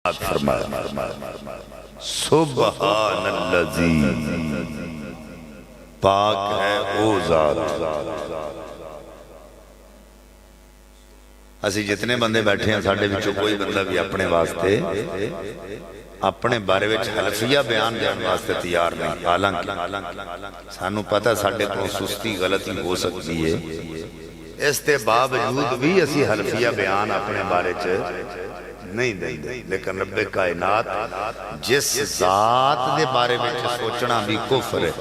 فرمایا سبحان الذی، پاک ہے او ذات۔ اسی جتنے بندے بیٹھے ہیں ساڑھے بچوں کوئی بندہ بھی اپنے واسطے اپنے بارے وچ حلفیہ بیان جان واسطے تیار نہیں، حالانکہ سانو پتہ ساڑھے کو سستی غلطی ہو سکتی ہے، اس تے باوجود بھی اسی حلفیہ بیان اپنے بارے چ نہیں دیں، لیکن رب کائنات جس ذات دے بارے میں سوچنا بھی کفر ہے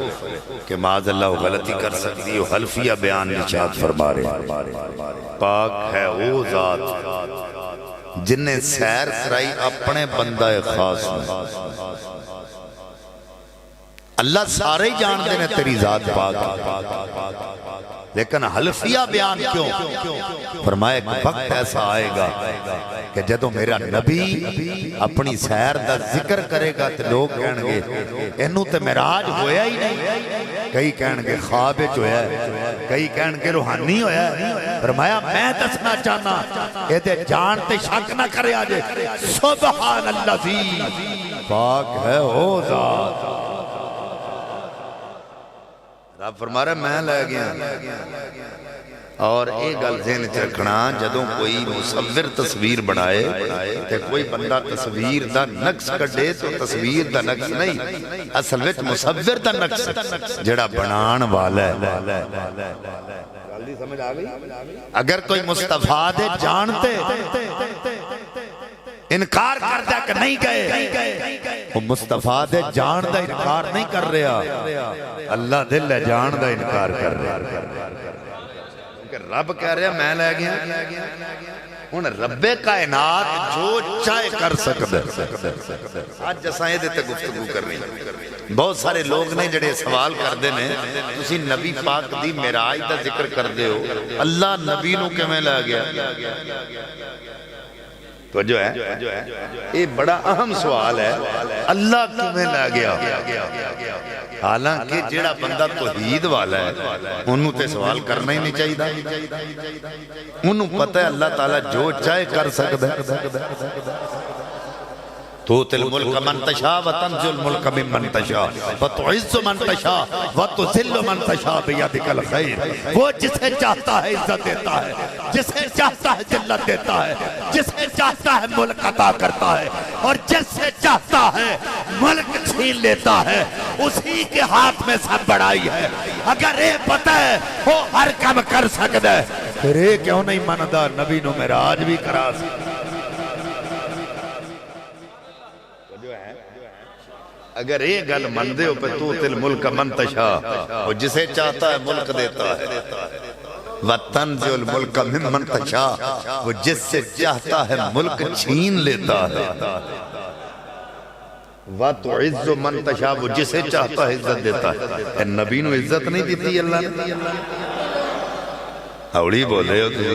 کہ معاذ اللہ غلطی کر سکتی ہو، حلفیہ بیان نشاد فرما رہے۔ پاک ہے وہ ذات جن نے سیر کرائی اپنے بندہ خاص میں۔ اللہ سارے ہی جان دینے تیری ذات پاک ہے، لیکن حلفیہ بیان کیوں؟ فرمایا ایک وقت ایسا آئے گا کہ جدو میرا نبی اپنی سیر دا ذکر کرے گا تو لوگ کہن گے انہوں تے معراج ہویا ہی نہیں، کئی کہن گے خواب جو ہے، کئی کہن گے روحانی ہویا ہے۔ فرمایا میں دسنا چاہنا اے دے جان تے شک نہ کرے آجے، سبحان اللذی، پاک ہے او ذات۔ رب فرما رہا ہے میں لے گیا، اور ایک گل ذہن رکھنا جدوں کوئی مصور تصویر بنائے تے کوئی بندہ تصویر دا نقص کڈے تو تصویر دا نقص نہیں، اصل وچ مصور دا نقص جڑا بنان والا ہے۔ سمجھ آ گئی؟ اگر کوئی مصطفیٰ دے جانتے انکار کر دیا کہ نہیں گئے، وہ مصطفیٰ دے جان دا انکار نہیں کر رہا، اللہ دل ہے جان دا انکار کر رہا۔ رب کہہ رہا میں لے گیا، ان رب کائنات جو چاہے کر سکتا ہے۔ آج جیسا یہ دیتے گفتگو کر رہی ہیں، بہت سارے لوگ نے جڑے سوال کر دینے تسی نبی پاک دی معراج دا ذکر کر دے ہو، اللہ نبی نو کہ میں لے گیا؟ تو جو ہے یہ بڑا اہم سوال ہے، اللہ کیوں لے گیا؟ حالانکہ جڑا بندہ توحید والا ہے انہوں تے سوال کرنا ہی نہیں چاہیے، انہوں پتہ ہے اللہ تعالیٰ جو چاہے کر سکتا ہے۔ توتی الملک من تشاء وتنزع الملک ممن تشاء وتعز من تشاء وتذل من تشاء بیدک الخیر۔ وہ جسے چاہتا ہے عزت دیتا ہے، جسے چاہتا ہے ذلت دیتا ہے، جسے چاہتا ہے ملک عطا کرتا ہے، اور جس سے چاہتا ہے ملک چھین لیتا ہے، اسی کے ہاتھ میں سب بڑائی ہے۔ اگر یہ پتہ ہے وہ ہر کم کر سکتا ہے، پھر یہ کیوں نہیں مندہ نبی نو معراج بھی کرا سکتا؟ اگر یہ گل مندے ہو پہ توتی الملک من تشاء، وہ جسے چاہتا ہے ملک دیتا ہے، وَتَنزِعُ الْمُلْكَ مِمَّنْ تَشَاءُ، وہ جس سے چاہتا ہے ملک چھین لیتا ہے، وَتُعِزُّ مَنْ تَشَاءُ، وہ جسے چاہتا ہے عزت دیتا ہے۔ نبی نو عزت نہیں دیتی اللہ نے؟ اوڑی بولے ہو تھی،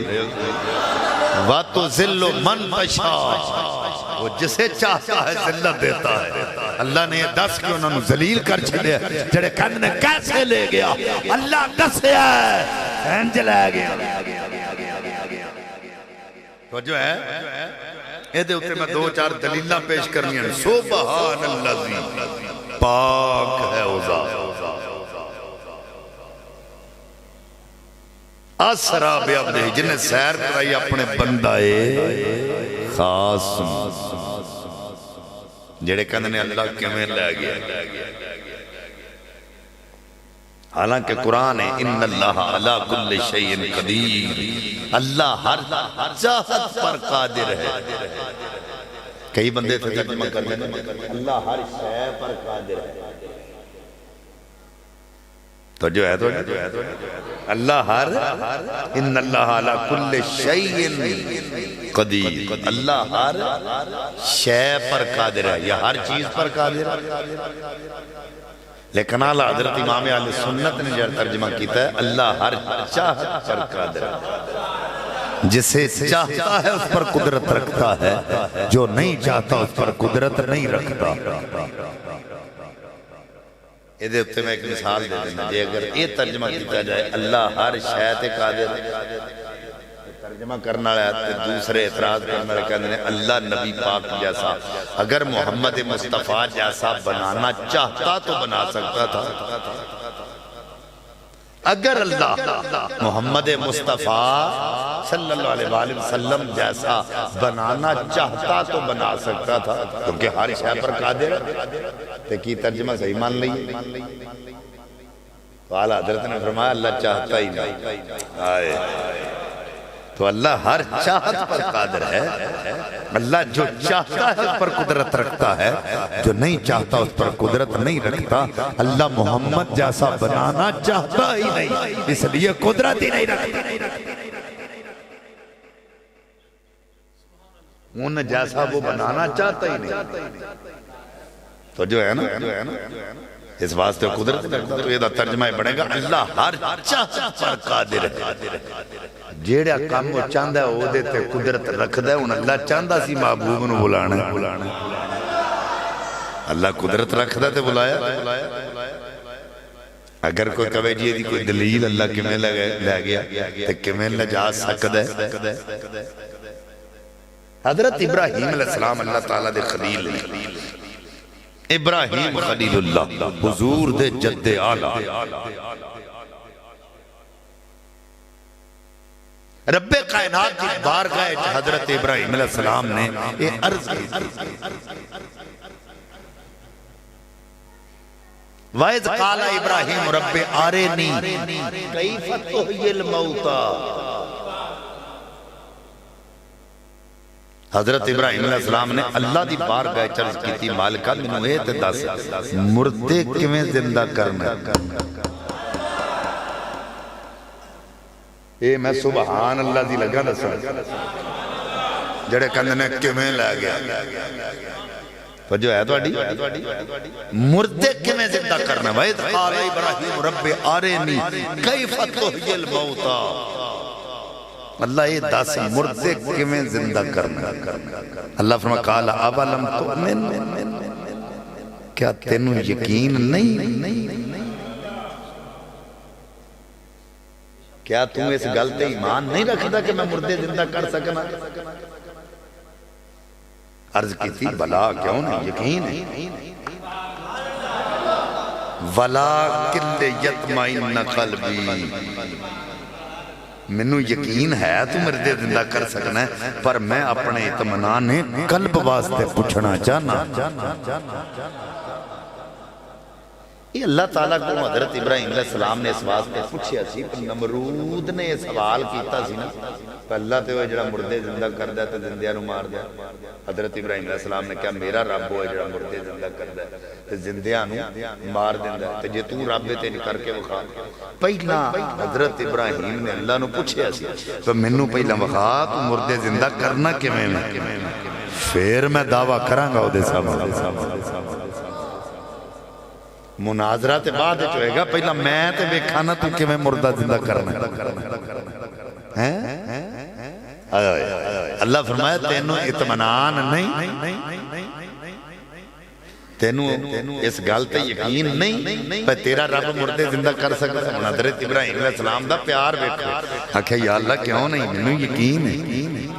وَتُذِلُّ مَنْ تَشَاءُ، وہ جسے چاہتا ہے ذلت دیتا ہے۔ اللہ نے یہ دس کہ انہوں نے ذلیل کر چھلے، جڑے کہنے نے کیسے لے گیا؟ اللہ دسے ہے انج لے گیا۔ تو جو ہے اے دے اتے میں دو چار دلیلہ پیش کرنی ہیں۔ سبحان اللذی، پاک ہے او ذات۔ اسرا بعبدہ، جن نے سیر کرائی اپنے بندائے خاص، جڑے کہنے نے اللہ کیوں لے گیا؟ حالانکہ قرآن ہے ان اللہ علی کل شیء قدیر، اللہ ہر چاہت پر قادر ہے۔ کئی بندے تھے ترجمہ کر دیں اللہ ہر شے پر قادر ہے، تو جو ہے اللہ ہر، ان اللہ علی کل شیء قدیر، اللہ ہر شے پر قادر ہے، یا ہر چیز پر قادر ہے۔ لیکن اعلیٰ حضرت امام اہل سنت نے جو ترجمہ کیتا ہے اللہ ہر چاہت پر قادر ہے، جسے چاہتا ہے اس پر قدرت رکھتا ہے، جو نہیں چاہتا اس پر قدرت نہیں رکھتا۔ یہ دے اتے میں ایک مثال دے دینا جی، اگر یہ ترجمہ کیتا جائے اللہ ہر شے تے قادر ہے، ترجمہ کرنا ہے دوسرے اعتراض کرنا ہے کہنے ہیں اللہ نبی پاک جیسا اگر محمد مصطفیٰ جیسا بنانا چاہتا تو بنا سکتا تھا اگر اللہ محمد مصطفیٰ صلی اللہ علیہ وآلہ وسلم جیسا بنانا چاہتا تو بنا سکتا تھا کیونکہ ہر شے پر قادر ہے تو کی ترجمہ صحیح مان لئی تو اعلیٰ حضرت نے فرمایا اللہ چاہتا ہی نہیں تو اللہ ہر چاہت پر قادر ہے اللہ جو چاہتا ہے اس پر قدرت رکھتا ہے جو نہیں چاہتا اس پر قدرت نہیں رکھتا اللہ محمد جیسا بنانا چاہتا ہی نہیں اس لیے قدرت ہی نہیں رکھتا ان جیسا وہ بنانا چاہتا ہی نہیں تو جو ہے نا اس واسطے قدرت رکھتا تو یہ ترجمہ بڑھے گا اللہ ہر چاہت پر قادر ہے جیڑا کام وہ چاندہ ہے وہ دیتے قدرت رکھ دے ان اللہ چاندہ سی محبوب نو بلانا اللہ قدرت رکھ دے تے بلایا اگر کوئی کہے جی دی کوئی دلیل اللہ کمیں لے گیا تے کمیں لجا سکد ہے حضرت ابراہیم علیہ السلام اللہ تعالیٰ دے خلیل ابراہیم خلیل اللہ حضور دے جد آلہ رب کائنات کی بارگاہ حضرت ابراہیم علیہ السلام نے یہ عرض کی وَإِذْ قَالَ إِبْرَاهِيمُ رَبِّ أَرِنِي كَيْفَ تُحْيِي الْمَوْتَى حضرت ابراہیم علیہ السلام نے اللہ دی بارگاہ عرض کی تھی مالکہ منو اے تے دس مردے کیویں زندہ کرنا اے میں سبحان اللہ دی لگا دسا جڑے کندنے کیویں لے گیا پر جو ہے تو اڈی مردے کیویں زندہ کرنا وَإِذْ قَالَ إِبْرَاهِيمُ رَبِّ أَرِنِي كَيْفَ تُحْيِي الْمَوْتَى اللہ یہ دس مردے کیویں زندہ کرنا اللہ فرما قال اولم تؤمن کیا تینوں یقین نہیں کیا تم اس گل تے ایمان نہیں رکھتا کہ میں مردے زندہ کر سکنا عرض کی تھی بلا کیوں نہیں یقین ہے وَلَٰكِنْ لِيَطْمَئِنَّ قَلْبِي منو یقین ہے تو مردے زندہ کر سکنا ہے پر میں اپنے اطمینان قلب واسطے پوچھنا چاہنا یہ اللہ تعالیٰ کو حضرت ابراہیم علیہ السلام نے اس واسطے پوچھیا سی پر نمرود نے یہ سوال کیتا سی نا تو اللہ تے ہوئے جڑا مردے زندہ کر دیا تو زندیاں نو مار دیا حضرت ابراہیم علیہ السلام نے کہا میرا رب ہوئے جڑا مردے زندہ کر دیا تو زندیاں نو مار دیا تو جے تو رب تے نہیں کر کے وخا پہلا حضرت ابراہیم نے اللہ نو پوچھیا سی تو منو پہلا وخا تو مردے زندہ کرنا کیویں میں پھر میں دعویٰ کراں گا دے سامنے مناظرہ تے بعد ہوئے گا پہلا میں تے بیکھانا تو کہ میں مردہ زندہ کرنا اللہ فرمایا تینوں اطمینان نہیں تینوں اس گل تے یقین نہیں پر تیرا رب مردے زندہ کر سکتا ہے حضرت ابراہیم علیہ السلام دا پیار بیکھو آکھے یا اللہ کیوں نہیں منو یقین ہے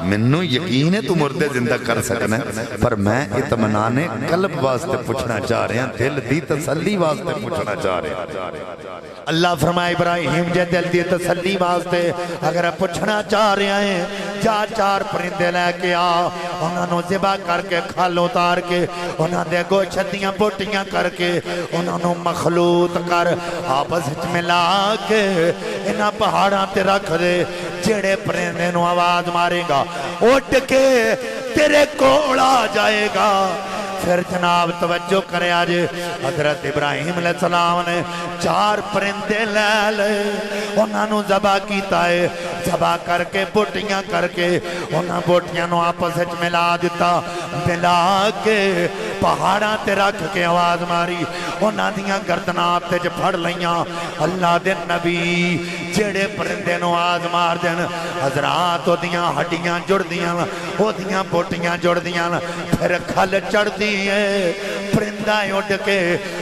منو یقین ہے تو مردے زندہ کر سکنا ہے پر میں اطمینان قلب واسطے پوچھنا چاہ رہے ہیں دل دی تسلی واسطے پوچھنا چاہ رہے ہیں اللہ فرمائے ابراہیم جے دل دی تسلی واسطے اگر پوچھنا چاہ رہے ہیں جا چار پرندے لے کے آ انہوں نے ذبح کر کے کھال اتار کے انہوں نے گوشتیاں بوٹیاں کر کے انہوں نے مخلوط کر آپس ملا کے انہاں پہاڑاں تے رکھ دے جڑے پرندے نو آواز مارے گا اٹھ کے تیرے کول آ جائے گا پھر جناب توجہ کرے آج حضرت ابراہیم علیہ السلام نے چار پرندے لے لے انہوں نے ذبح کیتا ہے ذبح کر کے بوٹیاں کر کے انہوں بوٹیاں نو آپس ملا دیتا ملا کے پہاڑاں تے رکھ کے آواز ماری انہوں دیاں گردنات تے پھڑ لیاں اللہ دے نبی جڑے پرندے نو آواز مار دین حضرات او دیاں ہڈیاں جڑ دیاں او دیاں بوٹیاں جڑ دیاں پھر کھل چڑھ دی پرندہ اٹھ کے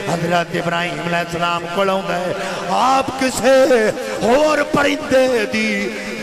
حضرت ابراہیم علیہ السلام کو لوں گے آپ کسے اور پرندے دی